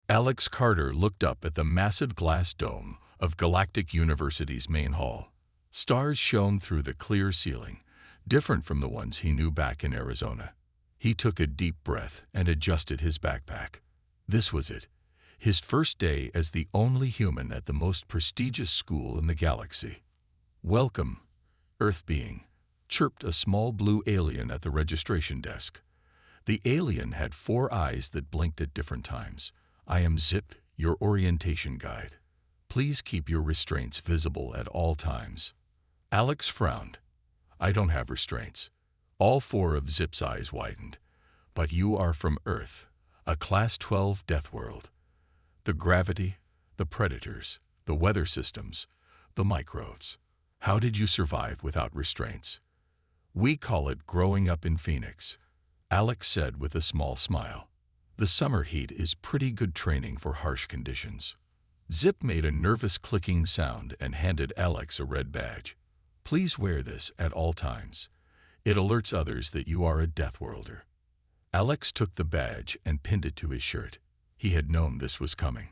Alex Carter looked up at the massive glass dome of Galactic University's main hall. Stars shone through the clear ceiling, different from the ones he knew back in Arizona. He took a deep breath and adjusted his backpack. This was it, his first day as the only human at the most prestigious school in the galaxy. "Welcome, Earth being," chirped a small blue alien at the registration desk. The alien had 4 eyes that blinked at different times. "I am Zip, your orientation guide. Please keep your restraints visible at all times." Alex frowned. "I don't have restraints." All 4 of Zip's eyes widened. "But you are from Earth, a Class 12 death world. The gravity, the predators, the weather systems, the microbes. How did you survive without restraints?" "We call it growing up in Phoenix," Alex said with a small smile. "The summer heat is pretty good training for harsh conditions." Zip made a nervous clicking sound and handed Alex a red badge. "Please wear this at all times. It alerts others that you are a Death Worlder." Alex took the badge and pinned it to his shirt. He had known this was coming.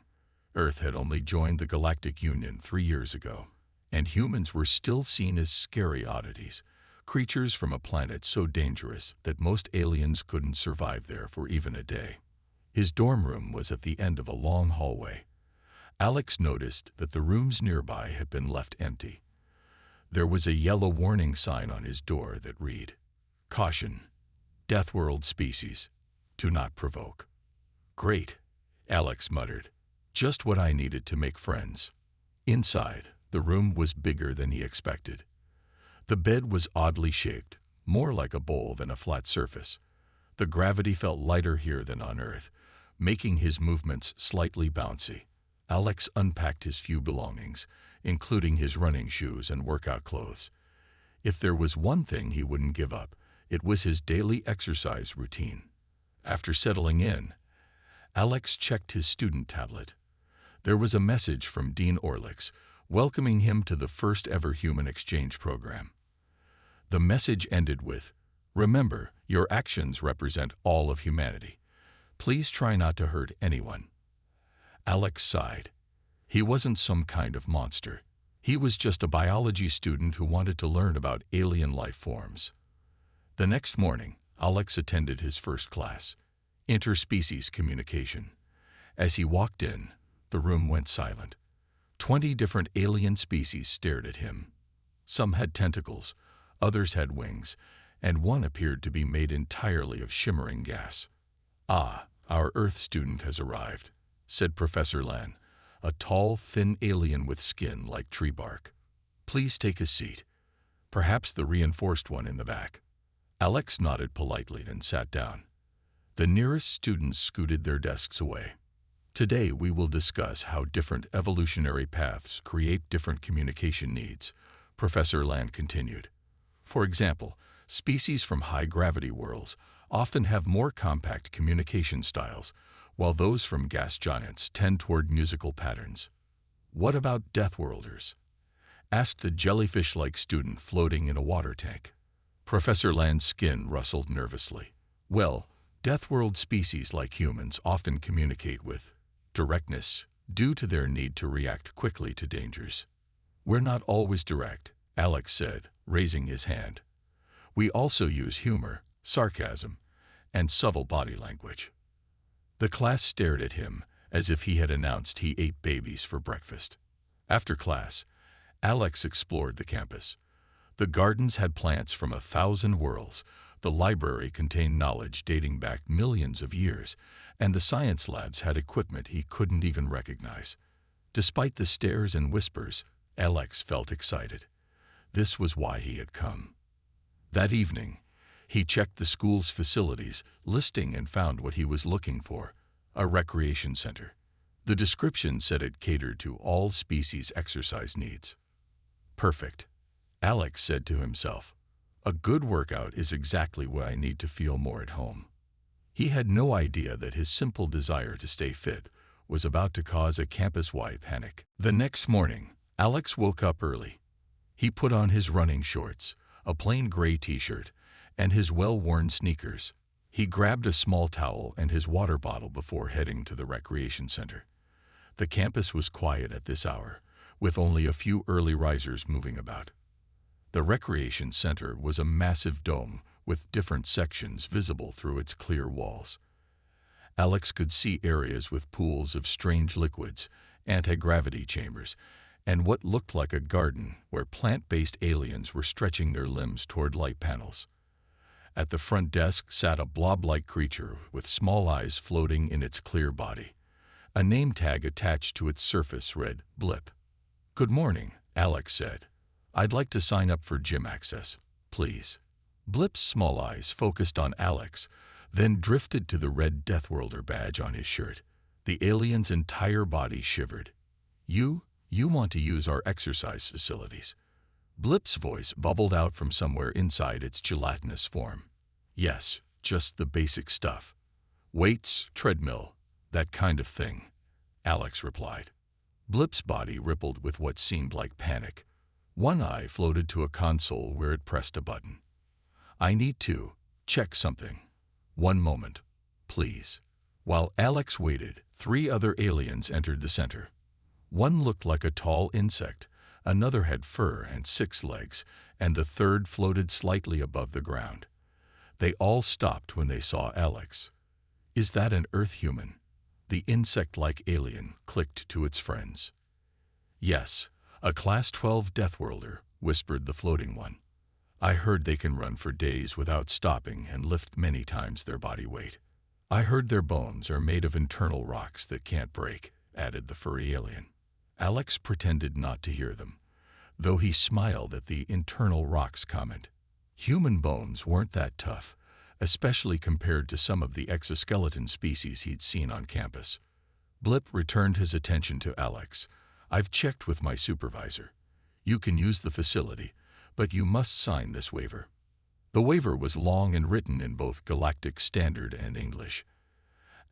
Earth had only joined the Galactic Union 3 years ago, and humans were still seen as scary oddities, creatures from a planet so dangerous that most aliens couldn't survive there for even a day. His dorm room was at the end of a long hallway. Alex noticed that the rooms nearby had been left empty. There was a yellow warning sign on his door that read, "Caution, Death World species, do not provoke." "Great," Alex muttered. "Just what I needed to make friends." Inside, the room was bigger than he expected. The bed was oddly shaped, more like a bowl than a flat surface. The gravity felt lighter here than on Earth, making his movements slightly bouncy. Alex unpacked his few belongings, including his running shoes and workout clothes. If there was one thing he wouldn't give up, it was his daily exercise routine. After settling in, Alex checked his student tablet. There was a message from Dean Orlix, welcoming him to the first ever human exchange program. The message ended with, "Remember, your actions represent all of humanity. Please try not to hurt anyone." Alex sighed. He wasn't some kind of monster. He was just a biology student who wanted to learn about alien life forms. The next morning, Alex attended his first class, Interspecies Communication. As he walked in, the room went silent. 20 different alien species stared at him. Some had tentacles, others had wings, and one appeared to be made entirely of shimmering gas. "Ah, our Earth student has arrived," said Professor Lan, a tall, thin alien with skin like tree bark. "Please take a seat, perhaps the reinforced one in the back." Alex nodded politely and sat down. The nearest students scooted their desks away. "Today we will discuss how different evolutionary paths create different communication needs," Professor Lan continued. "For example, species from high-gravity worlds often have more compact communication styles, while those from gas giants tend toward musical patterns." "What about Death Worlders?" asked a jellyfish-like student floating in a water tank. Professor Lan's skin rustled nervously. "Well, Death World species like humans often communicate with directness due to their need to react quickly to dangers." "We're not always direct," Alex said, raising his hand. "We also use humor, sarcasm, and subtle body language." The class stared at him as if he had announced he ate babies for breakfast. After class, Alex explored the campus. The gardens had plants from 1,000 worlds, the library contained knowledge dating back millions of years, and the science labs had equipment he couldn't even recognize. Despite the stares and whispers, Alex felt excited. This was why he had come. That evening, he checked the school's facilities listing and found what he was looking for, a recreation center. The description said it catered to all species' exercise needs. "Perfect," Alex said to himself. "A good workout is exactly what I need to feel more at home." He had no idea that his simple desire to stay fit was about to cause a campus-wide panic. The next morning, Alex woke up early. He put on his running shorts, a plain gray t-shirt, and his well-worn sneakers. He grabbed a small towel and his water bottle before heading to the recreation center. The campus was quiet at this hour, with only a few early risers moving about. The recreation center was a massive dome with different sections visible through its clear walls. Alex could see areas with pools of strange liquids, anti-gravity chambers, and what looked like a garden where plant-based aliens were stretching their limbs toward light panels. At the front desk sat a blob-like creature with small eyes floating in its clear body. A name tag attached to its surface read Blip. "Good morning," Alex said. "I'd like to sign up for gym access, please." Blip's small eyes focused on Alex, then drifted to the red Deathworlder badge on his shirt. The alien's entire body shivered. You want to use our exercise facilities." Blip's voice bubbled out from somewhere inside its gelatinous form. "Yes, just the basic stuff. Weights, treadmill, that kind of thing," Alex replied. Blip's body rippled with what seemed like panic. One eye floated to a console where it pressed a button. "I need to check something. One moment, please." While Alex waited, 3 other aliens entered the center. One looked like a tall insect, another had fur and 6 legs, and the third floated slightly above the ground. They all stopped when they saw Alex. "Is that an Earth human?" the insect-like alien clicked to its friends. "Yes, a Class 12 Deathworlder," whispered the floating one. "I heard they can run for days without stopping and lift many times their body weight. I heard their bones are made of internal rocks that can't break," added the furry alien. Alex pretended not to hear them, though he smiled at the internal rocks comment. Human bones weren't that tough, especially compared to some of the exoskeleton species he'd seen on campus. Blip returned his attention to Alex. "I've checked with my supervisor. You can use the facility, but you must sign this waiver." The waiver was long and written in both Galactic Standard and English.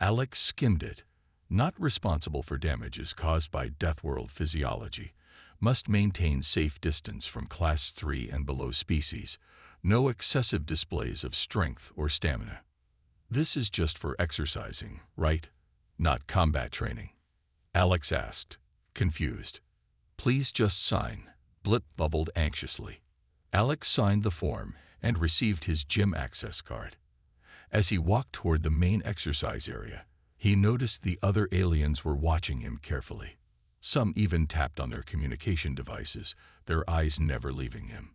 Alex skimmed it. "Not responsible for damages caused by Deathworld physiology. Must maintain safe distance from Class 3 and below species. No excessive displays of strength or stamina." "This is just for exercising, right? Not combat training?" Alex asked, confused. "Please just sign," Blip bubbled anxiously. Alex signed the form and received his gym access card. As he walked toward the main exercise area, he noticed the other aliens were watching him carefully. Some even tapped on their communication devices, their eyes never leaving him.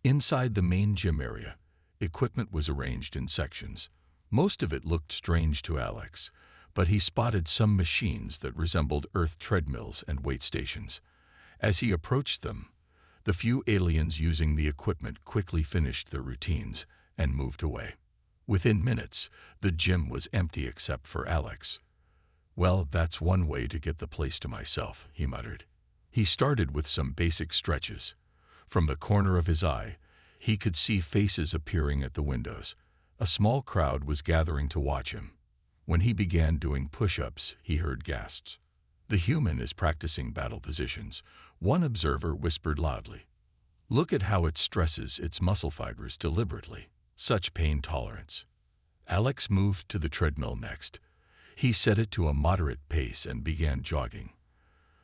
Inside the main gym area, equipment was arranged in sections. Most of it looked strange to Alex, but he spotted some machines that resembled Earth treadmills and weight stations. As he approached them, the few aliens using the equipment quickly finished their routines and moved away. Within minutes, the gym was empty except for Alex. "Well, that's one way to get the place to myself," he muttered. He started with some basic stretches. From the corner of his eye, he could see faces appearing at the windows. A small crowd was gathering to watch him. When he began doing push-ups, he heard gasps. "The human is practicing battle positions," one observer whispered loudly. "Look at how it stresses its muscle fibers deliberately. Such pain tolerance." Alex moved to the treadmill next. He set it to a moderate pace and began jogging.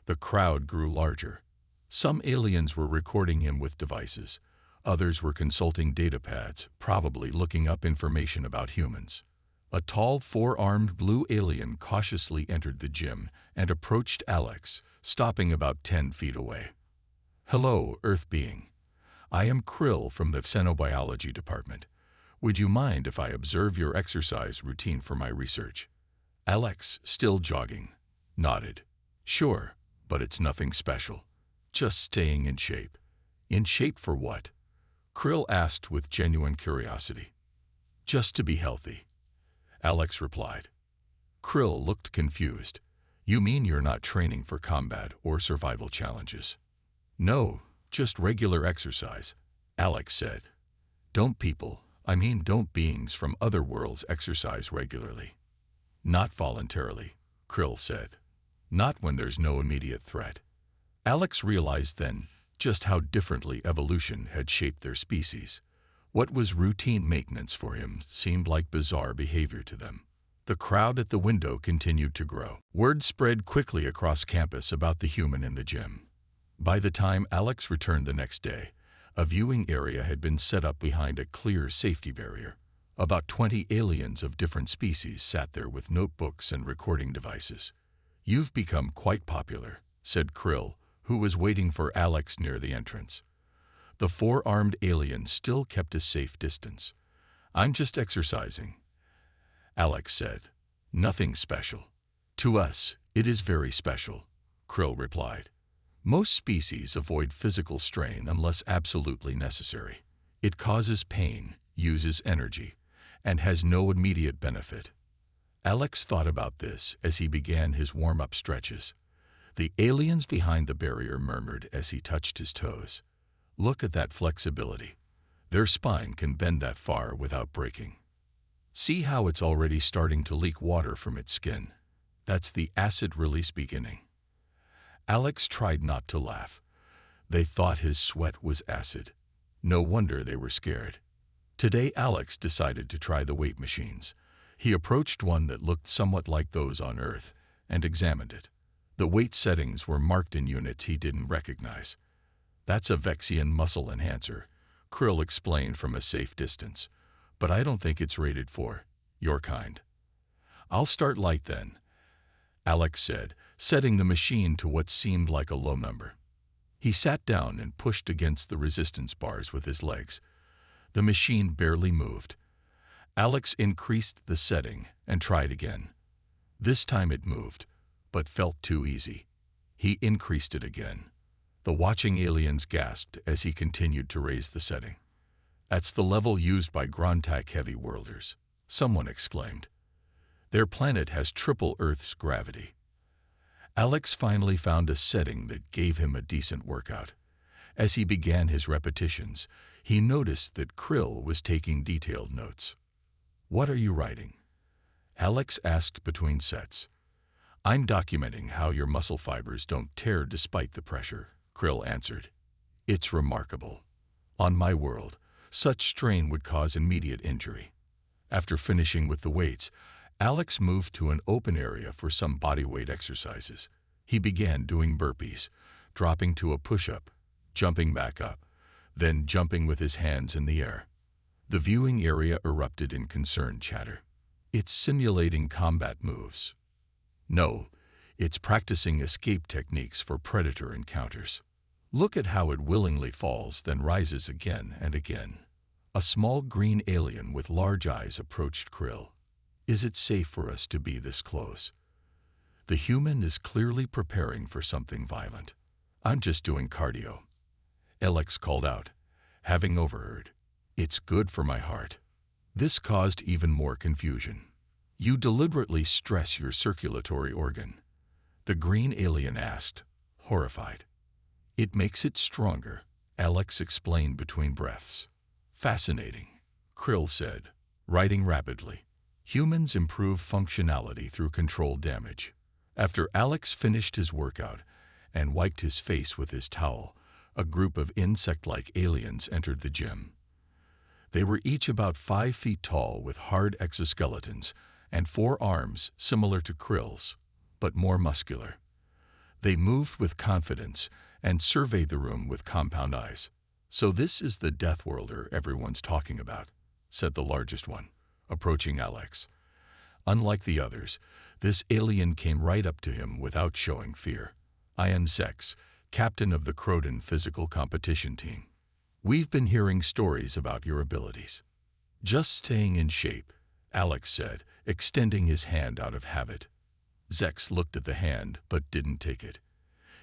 The crowd grew larger. Some aliens were recording him with devices. Others were consulting datapads, probably looking up information about humans. A tall, 4-armed blue alien cautiously entered the gym and approached Alex, stopping about 10 feet away. "Hello, Earth being. I am Krill from the Xenobiology Department. Would you mind if I observe your exercise routine for my research?" Alex, still jogging, nodded. "Sure, but it's nothing special. Just staying in shape." "In shape for what?" Krill asked with genuine curiosity. "Just to be healthy," Alex replied. Krill looked confused. "You mean you're not training for combat or survival challenges?" "No, just regular exercise," Alex said. Don't beings from other worlds exercise regularly?" "Not voluntarily," Krill said. "Not when there's no immediate threat." Alex realized then just how differently evolution had shaped their species. What was routine maintenance for him seemed like bizarre behavior to them. The crowd at the window continued to grow. Word spread quickly across campus about the human in the gym. By the time Alex returned the next day, a viewing area had been set up behind a clear safety barrier. About 20 aliens of different species sat there with notebooks and recording devices. "You've become quite popular," said Krill, who was waiting for Alex near the entrance. The four-armed alien still kept a safe distance. "I'm just exercising," Alex said. "Nothing special." "To us, it is very special," Krill replied. "Most species avoid physical strain unless absolutely necessary. It causes pain, uses energy, and has no immediate benefit." Alex thought about this as he began his warm-up stretches. The aliens behind the barrier murmured as he touched his toes. "Look at that flexibility. Their spine can bend that far without breaking. See how it's already starting to leak water from its skin. That's the acid release beginning." Alex tried not to laugh. They thought his sweat was acid. No wonder they were scared. Today Alex decided to try the weight machines. He approached one that looked somewhat like those on Earth and examined it. The weight settings were marked in units he didn't recognize. "That's a Vexian muscle enhancer," Krill explained from a safe distance. "But I don't think it's rated for your kind." "I'll start light then," Alex said, setting the machine to what seemed like a low number. He sat down and pushed against the resistance bars with his legs. The machine barely moved. Alex increased the setting and tried again. This time it moved, but felt too easy. He increased it again. The watching aliens gasped as he continued to raise the setting. "That's the level used by Grontak heavy worlders," someone exclaimed. "Their planet has triple Earth's gravity." Alex finally found a setting that gave him a decent workout. As he began his repetitions, he noticed that Krill was taking detailed notes. "What are you writing?" Alex asked between sets. "I'm documenting how your muscle fibers don't tear despite the pressure," Krill answered. "It's remarkable. On my world, such strain would cause immediate injury." After finishing with the weights, Alex moved to an open area for some bodyweight exercises. He began doing burpees, dropping to a push-up, jumping back up, then jumping with his hands in the air. The viewing area erupted in concerned chatter. "It's simulating combat moves." "No, it's practicing escape techniques for predator encounters. Look at how it willingly falls, then rises again and again." A small green alien with large eyes approached Krill. "Is it safe for us to be this close?" The human is clearly preparing for something violent. "I'm just doing cardio," Alex called out, having overheard. "It's good for my heart." This caused even more confusion. "You deliberately stress your circulatory organ?" the green alien asked, horrified. "It makes it stronger," Alex explained between breaths. "Fascinating," Krill said, writing rapidly. "Humans improve functionality through controlled damage." After Alex finished his workout and wiped his face with his towel, a group of insect-like aliens entered the gym. They were each about 5 feet tall with hard exoskeletons and 4 arms similar to Krill's, but more muscular. They moved with confidence and surveyed the room with compound eyes. "So this is the Death Worlder everyone's talking about," said the largest one, approaching Alex. Unlike the others, this alien came right up to him without showing fear. "I am Zex, captain of the Croden physical competition team. We've been hearing stories about your abilities." "Just staying in shape," Alex said, extending his hand out of habit. Zex looked at the hand but didn't take it.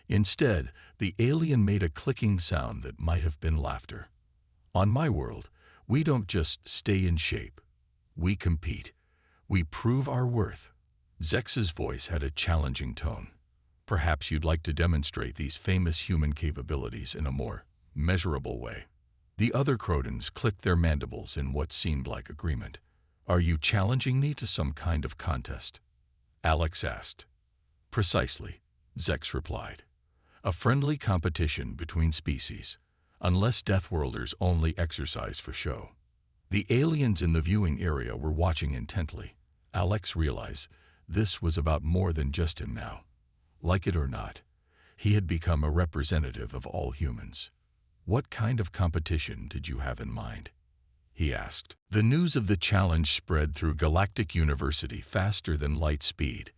Instead, the alien made a clicking sound that might have been laughter. "On my world, we don't just stay in shape. We compete. We prove our worth." Zex's voice had a challenging tone. "Perhaps you'd like to demonstrate these famous human capabilities in a more measurable way." The other Crodens clicked their mandibles in what seemed like agreement. "Are you challenging me to some kind of contest?" Alex asked. "Precisely," Zex replied. "A friendly competition between species, unless Deathworlders only exercise for show." The aliens in the viewing area were watching intently. Alex realized this was about more than just him now. Like it or not, he had become a representative of all humans. "What kind of competition did you have in mind?" he asked. The news of the challenge spread through Galactic University faster than light speed.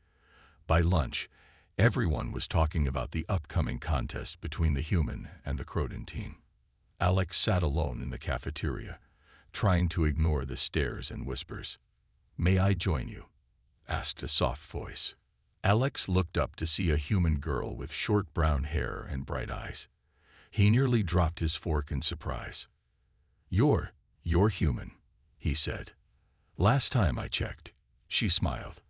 By lunch, everyone was talking about the upcoming contest between the human and the Croden team. Alex sat alone in the cafeteria, trying to ignore the stares and whispers. "May I join you?" asked a soft voice. Alex looked up to see a human girl with short brown hair and bright eyes. He nearly dropped his fork in surprise. You're human," he said. "Last time I checked," she smiled.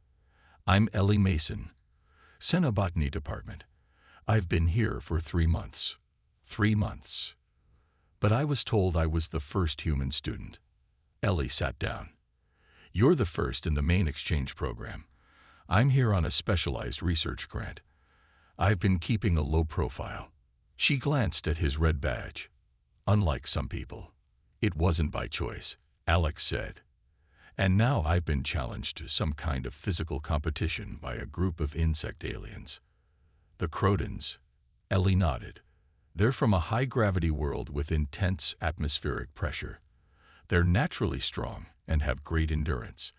"I'm Ellie Mason, Xenobotany Department. I've been here for 3 months. 3 months. But I was told I was the first human student." Ellie sat down. "You're the first in the main exchange program. I'm here on a specialized research grant. I've been keeping a low profile." She glanced at his red badge. "Unlike some people, it wasn't by choice," Alex said. "And now I've been challenged to some kind of physical competition by a group of insect aliens." "The Crodens," Ellie nodded. "They're from a high-gravity world with intense atmospheric pressure. They're naturally strong and have great endurance.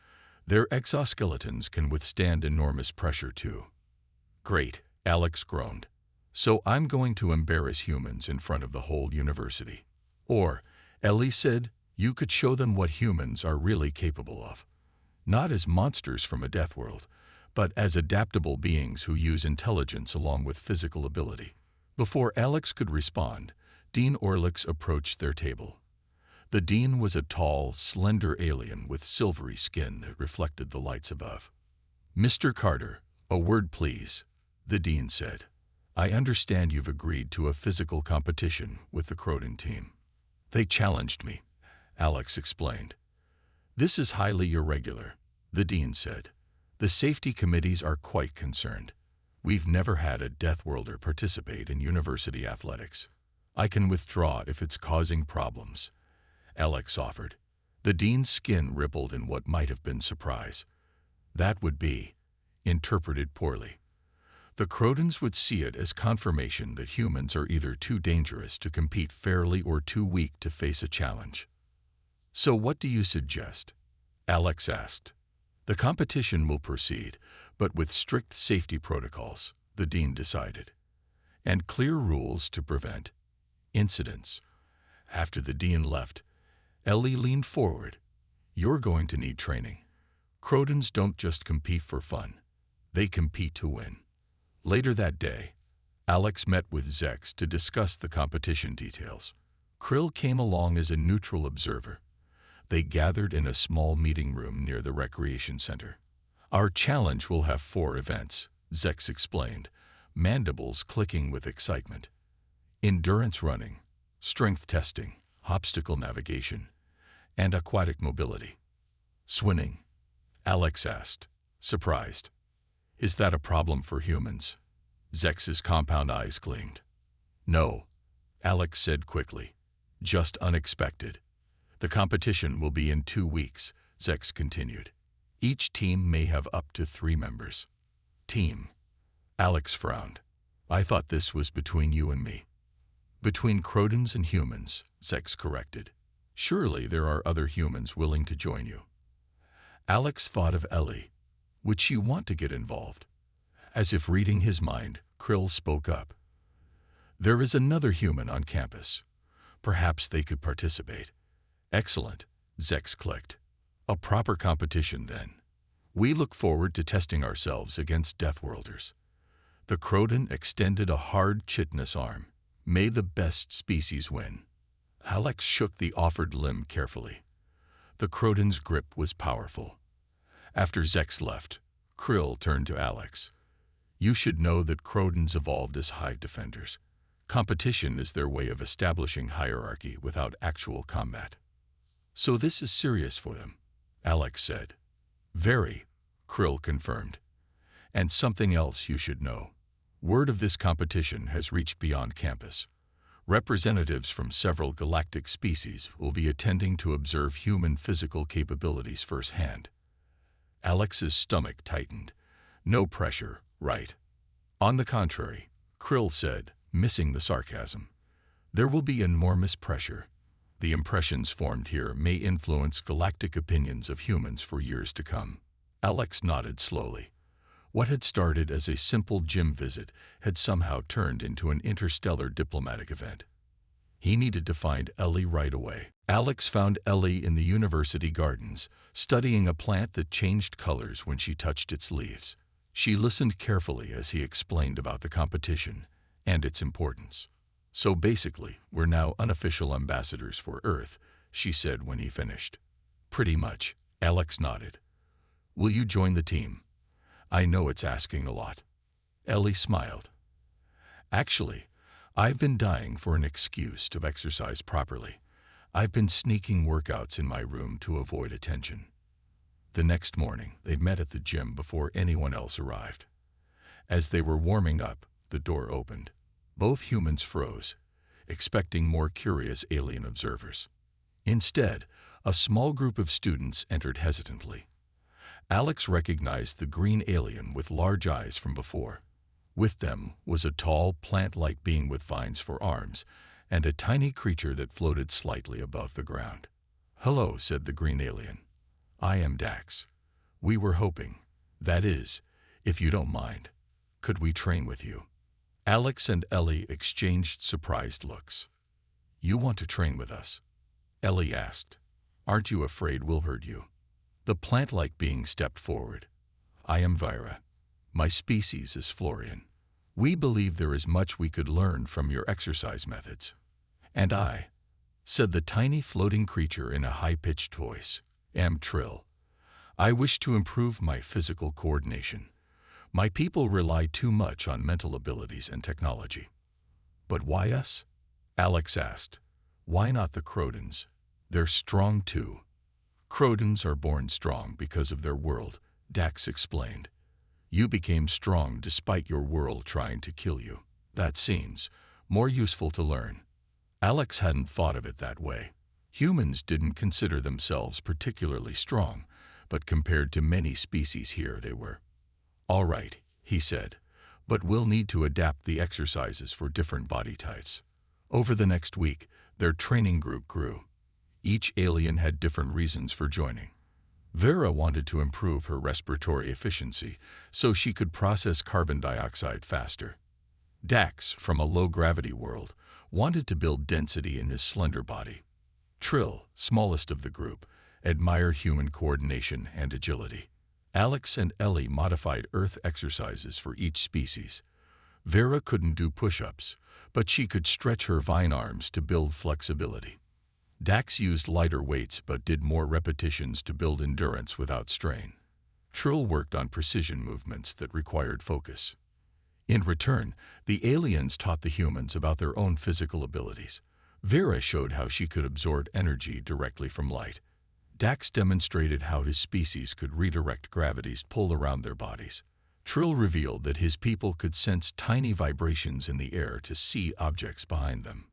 Their exoskeletons can withstand enormous pressure too." "Great," Alex groaned. "So I'm going to embarrass humans in front of the whole university." "Or," Ellie said, "you could show them what humans are really capable of. Not as monsters from a death world, but as adaptable beings who use intelligence along with physical ability." Before Alex could respond, Dean Orlix approached their table. The dean was a tall, slender alien with silvery skin that reflected the lights above. "Mr. Carter, a word please," the dean said. "I understand you've agreed to a physical competition with the Croden team." "They challenged me," Alex explained. "This is highly irregular," the dean said. "The safety committees are quite concerned. We've never had a Death Worlder participate in university athletics. I can withdraw if it's causing problems," Alex offered. The dean's skin rippled in what might have been surprise. "That would be interpreted poorly. The Crodens would see it as confirmation that humans are either too dangerous to compete fairly or too weak to face a challenge." "So what do you suggest?" Alex asked. "The competition will proceed, but with strict safety protocols," the dean decided, "and clear rules to prevent incidents." After the dean left, Ellie leaned forward. "You're going to need training. Crodens don't just compete for fun. They compete to win." Later that day, Alex met with Zex to discuss the competition details. Krill came along as a neutral observer. They gathered in a small meeting room near the recreation center. "Our challenge will have 4 events," Zex explained, mandibles clicking with excitement. "Endurance running, strength testing, obstacle navigation, and aquatic mobility." "Swimming?" Alex asked, surprised. "Is that a problem for humans?" Zex's compound eyes gleamed. "No," Alex said quickly. "Just unexpected." "The competition will be in 2 weeks," Zex continued. "Each team may have up to 3 members." "Team?" Alex frowned. "I thought this was between you and me." "Between Crodens and humans," Zex corrected. "Surely there are other humans willing to join you." Alex thought of Ellie. Would she want to get involved? As if reading his mind, Krill spoke up. "There is another human on campus. Perhaps they could participate." "Excellent," Zex clicked. "A proper competition, then. We look forward to testing ourselves against Deathworlders." The Croden extended a hard chitinous arm. "May the best species win." Alex shook the offered limb carefully. The Croden's grip was powerful. After Zex left, Krill turned to Alex. "You should know that Crodens evolved as hive defenders. Competition is their way of establishing hierarchy without actual combat." "So this is serious for them," Alex said. "Very," Krill confirmed. "And something else you should know. Word of this competition has reached beyond campus. Representatives from several galactic species will be attending to observe human physical capabilities firsthand. Alex's stomach tightened. No pressure, right? On the contrary, Krill said, missing the sarcasm. There will be enormous pressure. The impressions formed here may influence galactic opinions of humans for years to come. Alex nodded slowly. What had started as a simple gym visit had somehow turned into an interstellar diplomatic event. He needed to find Ellie right away. Alex found Ellie in the university gardens, studying a plant that changed colors when she touched its leaves. She listened carefully as he explained about the competition and its importance. So basically, we're now unofficial ambassadors for Earth, she said when he finished. Pretty much, Alex nodded. Will you join the team? I know it's asking a lot. Ellie smiled. Actually, I've been dying for an excuse to exercise properly. I've been sneaking workouts in my room to avoid attention. The next morning, they met at the gym before anyone else arrived. As they were warming up, the door opened. Both humans froze, expecting more curious alien observers. Instead, a small group of students entered hesitantly. Alex recognized the green alien with large eyes from before. With them was a tall, plant-like being with vines for arms, and a tiny creature that floated slightly above the ground. "Hello," said the green alien. "I am Dax. We were hoping, that is, if you don't mind, could we train with you?" Alex and Ellie exchanged surprised looks. "You want to train with us?" Ellie asked. "Aren't you afraid we'll hurt you?" The plant-like being stepped forward. "I am Vira. My species is Florian. We believe there is much we could learn from your exercise methods." "And I," said the tiny floating creature in a high-pitched voice, "am Trill. I wish to improve my physical coordination. My people rely too much on mental abilities and technology." "But why us?" Alex asked. "Why not the Crodons? They're strong too." "Crodons are born strong because of their world," Dax explained. "You became strong despite your world trying to kill you. That seems more useful to learn." Alex hadn't thought of it that way. Humans didn't consider themselves particularly strong, but compared to many species here they were. "All right," he said, "but we'll need to adapt the exercises for different body types." Over the next week, their training group grew. Each alien had different reasons for joining. Vera wanted to improve her respiratory efficiency so she could process carbon dioxide faster. Dax, from a low-gravity world, wanted to build density in his slender body. Trill, smallest of the group, admired human coordination and agility. Alex and Ellie modified Earth exercises for each species. Vera couldn't do push-ups, but she could stretch her vine arms to build flexibility. Dax used lighter weights but did more repetitions to build endurance without strain. Trill worked on precision movements that required focus. In return, the aliens taught the humans about their own physical abilities. Vera showed how she could absorb energy directly from light. Dax demonstrated how his species could redirect gravity's pull around their bodies. Trill revealed that his people could sense tiny vibrations in the air to see objects behind them.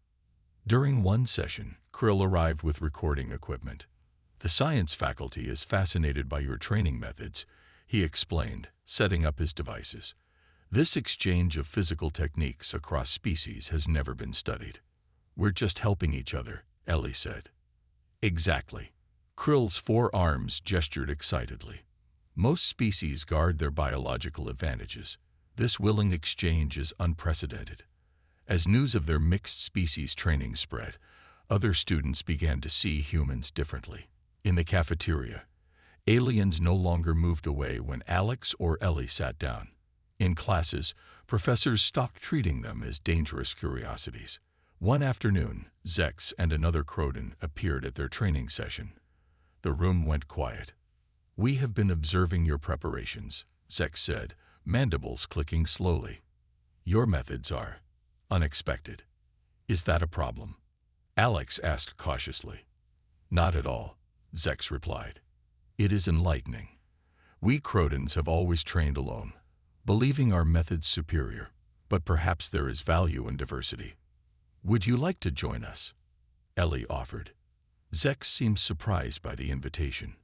During one session, Krill arrived with recording equipment. "The science faculty is fascinated by your training methods," he explained, setting up his devices. "This exchange of physical techniques across species has never been studied." "We're just helping each other," Ellie said. "Exactly." Krill's four arms gestured excitedly. "Most species guard their biological advantages. This willing exchange is unprecedented." As news of their mixed species training spread, other students began to see humans differently. In the cafeteria, aliens no longer moved away when Alex or Ellie sat down. In classes, professors stopped treating them as dangerous curiosities. One afternoon, Zex and another Crodon appeared at their training session. The room went quiet. "We have been observing your preparations," Zex said, mandibles clicking slowly. "Your methods are unexpected. Is that a problem?" Alex asked cautiously. "Not at all," Zex replied. "It is enlightening. We Crodons have always trained alone, believing our methods superior, but perhaps there is value in diversity. "Would you like to join us?" Ellie offered. Zex seemed surprised by the invitation.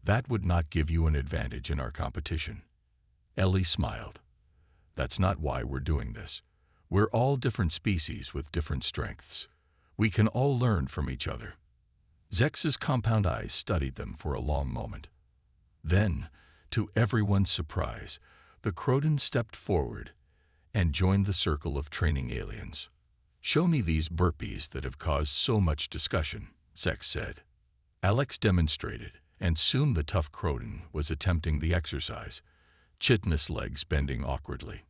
"That would not give you an advantage in our competition." Ellie smiled. "That's not why we're doing this. We're all different species with different strengths. We can all learn from each other." Zex's compound eyes studied them for a long moment. Then, to everyone's surprise, the Croton stepped forward and joined the circle of training aliens. "Show me these burpees that have caused so much discussion," Zex said. Alex demonstrated, and soon the tough Croton was attempting the exercise, chitinous legs bending awkwardly.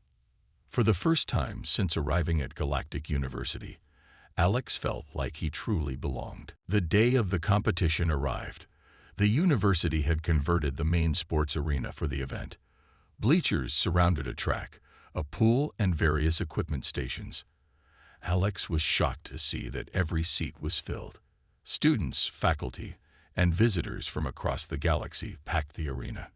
For the first time since arriving at Galactic University, Alex felt like he truly belonged. The day of the competition arrived. The university had converted the main sports arena for the event. Bleachers surrounded a track, a pool, and various equipment stations. Alex was shocked to see that every seat was filled. Students, faculty, and visitors from across the galaxy packed the arena.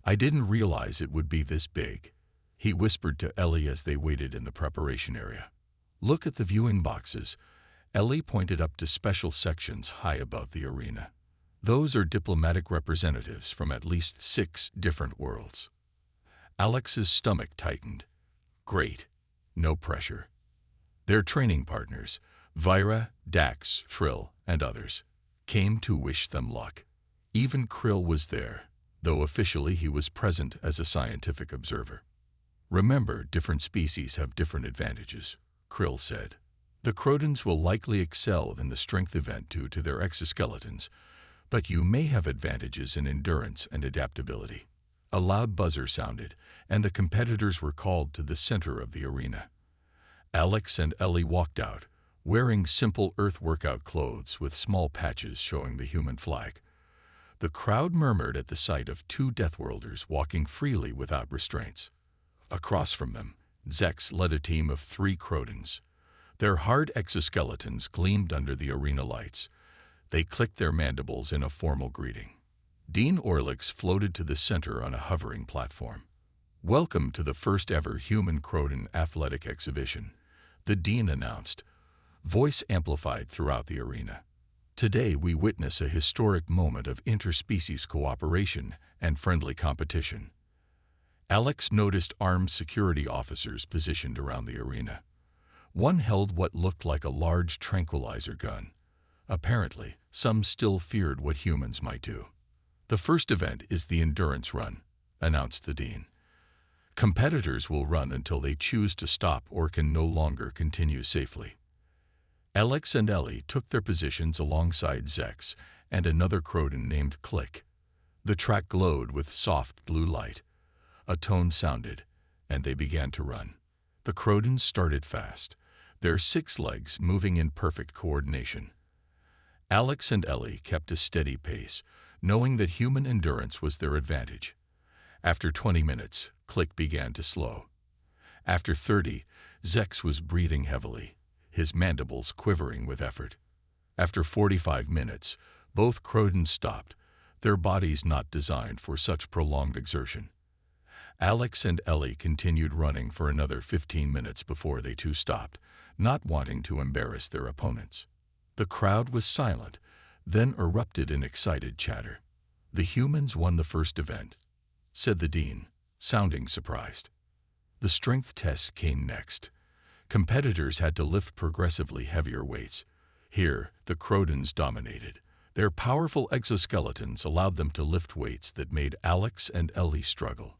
"I didn't realize it would be this big," he whispered to Ellie as they waited in the preparation area. "Look at the viewing boxes." Ellie pointed up to special sections high above the arena. "Those are diplomatic representatives from at least 6 different worlds." Alex's stomach tightened. Great. No pressure. Their training partners, Vira, Dax, Frill, and others, came to wish them luck. Even Krill was there, though officially he was present as a scientific observer. "Remember, different species have different advantages," Krill said. "The Crotons will likely excel in the strength event due to their exoskeletons, but you may have advantages in endurance and adaptability." A loud buzzer sounded, and the competitors were called to the center of the arena. Alex and Ellie walked out, wearing simple Earth workout clothes with small patches showing the human flag. The crowd murmured at the sight of 2 Deathworlders walking freely without restraints. Across from them, Zex led a team of 3 Crotons. Their hard exoskeletons gleamed under the arena lights. They clicked their mandibles in a formal greeting. Dean Orlix floated to the center on a hovering platform. "Welcome to the first ever human Croton athletic exhibition," the Dean announced, voice amplified throughout the arena. "Today we witness a historic moment of interspecies cooperation and friendly competition." Alex noticed armed security officers positioned around the arena. One held what looked like a large tranquilizer gun. Apparently, some still feared what humans might do. "The first event is the endurance run," announced the Dean. "Competitors will run until they choose to stop or can no longer continue safely." Alex and Ellie took their positions alongside Zex and another Croton named Click. The track glowed with soft blue light. A tone sounded, and they began to run. The Crotons started fast, their 6 legs moving in perfect coordination. Alex and Ellie kept a steady pace, knowing that human endurance was their advantage. After 20 minutes, Click began to slow. After 30, Zex was breathing heavily, his mandibles quivering with effort. After 45 minutes, both Crotons stopped, their bodies not designed for such prolonged exertion. Alex and Ellie continued running for another 15 minutes before they too stopped, not wanting to embarrass their opponents. The crowd was silent, then erupted in excited chatter. "The humans won the first event," said the Dean, sounding surprised. The strength test came next. Competitors had to lift progressively heavier weights. Here, the Crotons dominated. Their powerful exoskeletons allowed them to lift weights that made Alex and Ellie struggle.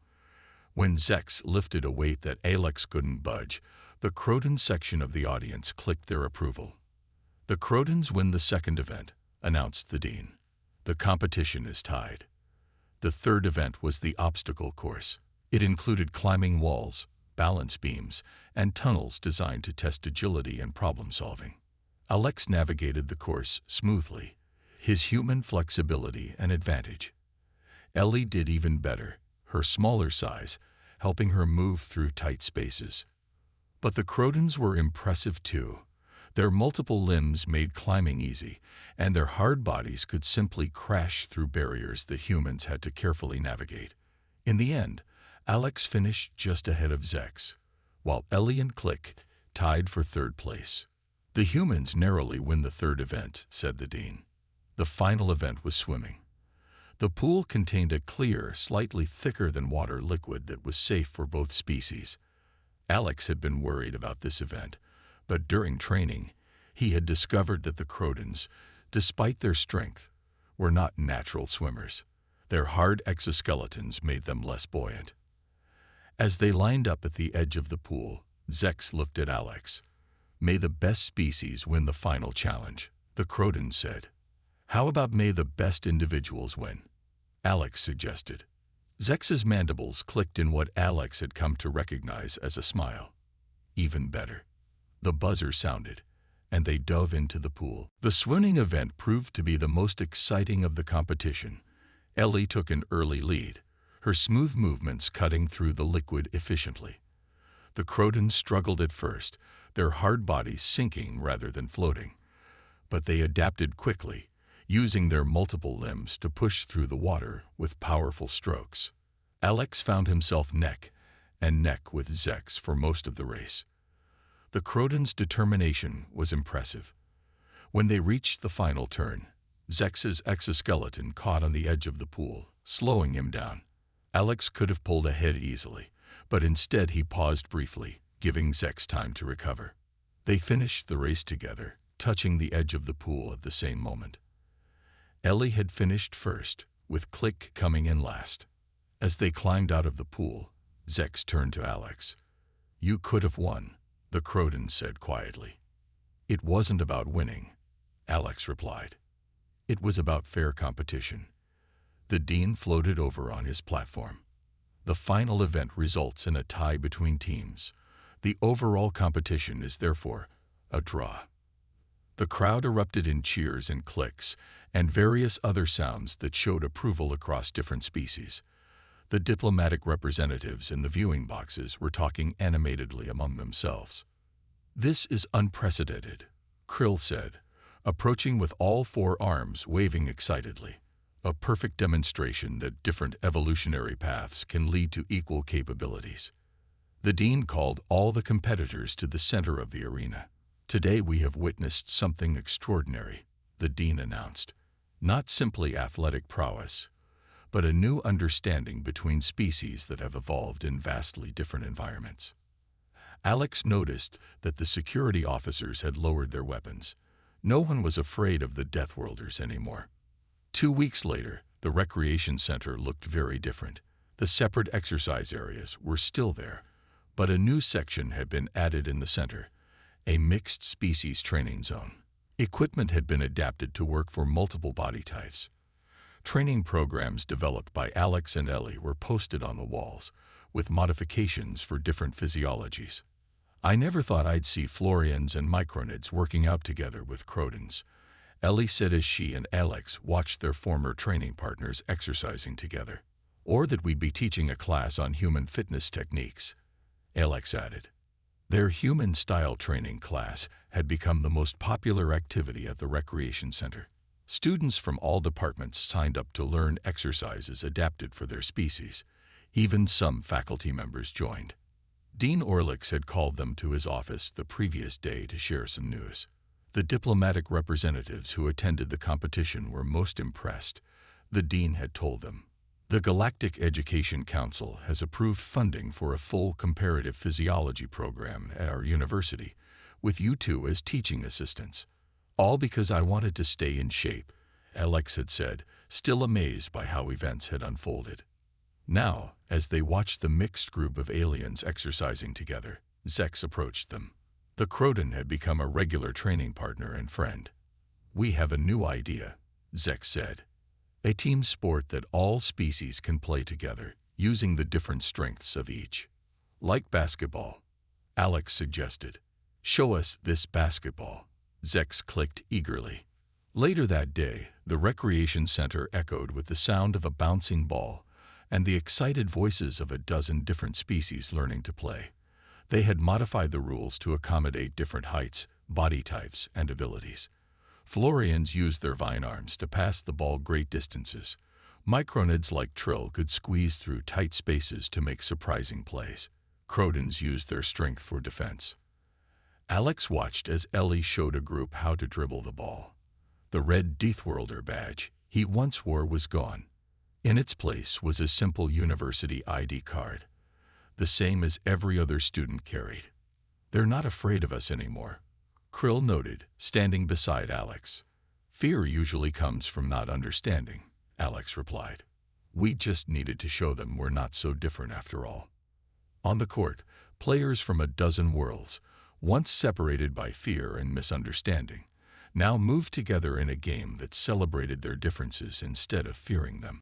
When Zex lifted a weight that Alex couldn't budge, the Croton section of the audience clicked their approval. "The Crotons win the second event," announced the Dean. "The competition is tied." The third event was the obstacle course. It included climbing walls, balance beams, and tunnels designed to test agility and problem-solving. Alex navigated the course smoothly, his human flexibility an advantage. Ellie did even better, her smaller size helping her move through tight spaces. But the Crotons were impressive too. Their multiple limbs made climbing easy, and their hard bodies could simply crash through barriers that humans had to carefully navigate. In the end, Alex finished just ahead of Zex, while Ellie and Click tied for third place. The humans narrowly win the third event, said the dean. The final event was swimming. The pool contained a clear, slightly thicker than water liquid that was safe for both species. Alex had been worried about this event, but during training, he had discovered that the Crodons, despite their strength, were not natural swimmers. Their hard exoskeletons made them less buoyant. As they lined up at the edge of the pool, Zex looked at Alex. May the best species win the final challenge, the Crodon said. How about may the best individuals win? Alex suggested. Zex's mandibles clicked in what Alex had come to recognize as a smile. Even better. The buzzer sounded, and they dove into the pool. The swimming event proved to be the most exciting of the competition. Ellie took an early lead, her smooth movements cutting through the liquid efficiently. The Crodons struggled at first, their hard bodies sinking rather than floating. But they adapted quickly, using their multiple limbs to push through the water with powerful strokes. Alex found himself neck and neck with Zex for most of the race. The Crodon's determination was impressive. When they reached the final turn, Zex's exoskeleton caught on the edge of the pool, slowing him down. Alex could have pulled ahead easily, but instead he paused briefly, giving Zex time to recover. They finished the race together, touching the edge of the pool at the same moment. Ellie had finished first, with Click coming in last. As they climbed out of the pool, Zex turned to Alex. You could have won, the Crodon said quietly. It wasn't about winning, Alex replied. It was about fair competition. The dean floated over on his platform. The final event results in a tie between teams. The overall competition is therefore a draw. The crowd erupted in cheers and clicks, and various other sounds that showed approval across different species. The diplomatic representatives in the viewing boxes were talking animatedly among themselves. This is unprecedented, Krill said, approaching with all four arms waving excitedly. A perfect demonstration that different evolutionary paths can lead to equal capabilities. The dean called all the competitors to the center of the arena. Today we have witnessed something extraordinary, the dean announced. Not simply athletic prowess, but a new understanding between species that have evolved in vastly different environments. Alex noticed that the security officers had lowered their weapons. No one was afraid of the Deathworlders anymore. 2 weeks later, the recreation center looked very different. The separate exercise areas were still there, but a new section had been added in the center, a mixed species training zone. Equipment had been adapted to work for multiple body types. Training programs developed by Alex and Ellie were posted on the walls, with modifications for different physiologies. I never thought I'd see Florians and Micronids working out together with Crodons, Ellie said as she and Alex watched their former training partners exercising together. Or that we'd be teaching a class on human fitness techniques, Alex added. Their human-style training class had become the most popular activity at the recreation center. Students from all departments signed up to learn exercises adapted for their species. Even some faculty members joined. Dean Orlix had called them to his office the previous day to share some news. The diplomatic representatives who attended the competition were most impressed, the dean had told them. The Galactic Education Council has approved funding for a full comparative physiology program at our university, with you two as teaching assistants. All because I wanted to stay in shape, Alex had said, still amazed by how events had unfolded. Now, as they watched the mixed group of aliens exercising together, Zex approached them. The Crodon had become a regular training partner and friend. We have a new idea, Zex said. A team sport that all species can play together, using the different strengths of each. Like basketball, Alex suggested. Show us this basketball, Zex clicked eagerly. Later that day, the recreation center echoed with the sound of a bouncing ball and the excited voices of a dozen different species learning to play. They had modified the rules to accommodate different heights, body types, and abilities. Florians used their vine arms to pass the ball great distances. Micronids like Trill could squeeze through tight spaces to make surprising plays. Crodons used their strength for defense. Alex watched as Ellie showed a group how to dribble the ball. The red Deathworlder badge he once wore was gone. In its place was a simple university ID card, the same as every other student carried. "They're not afraid of us anymore," Krill noted, standing beside Alex. "Fear usually comes from not understanding," Alex replied. "We just needed to show them we're not so different after all." On the court, players from a dozen worlds, once separated by fear and misunderstanding, now moved together in a game that celebrated their differences instead of fearing them.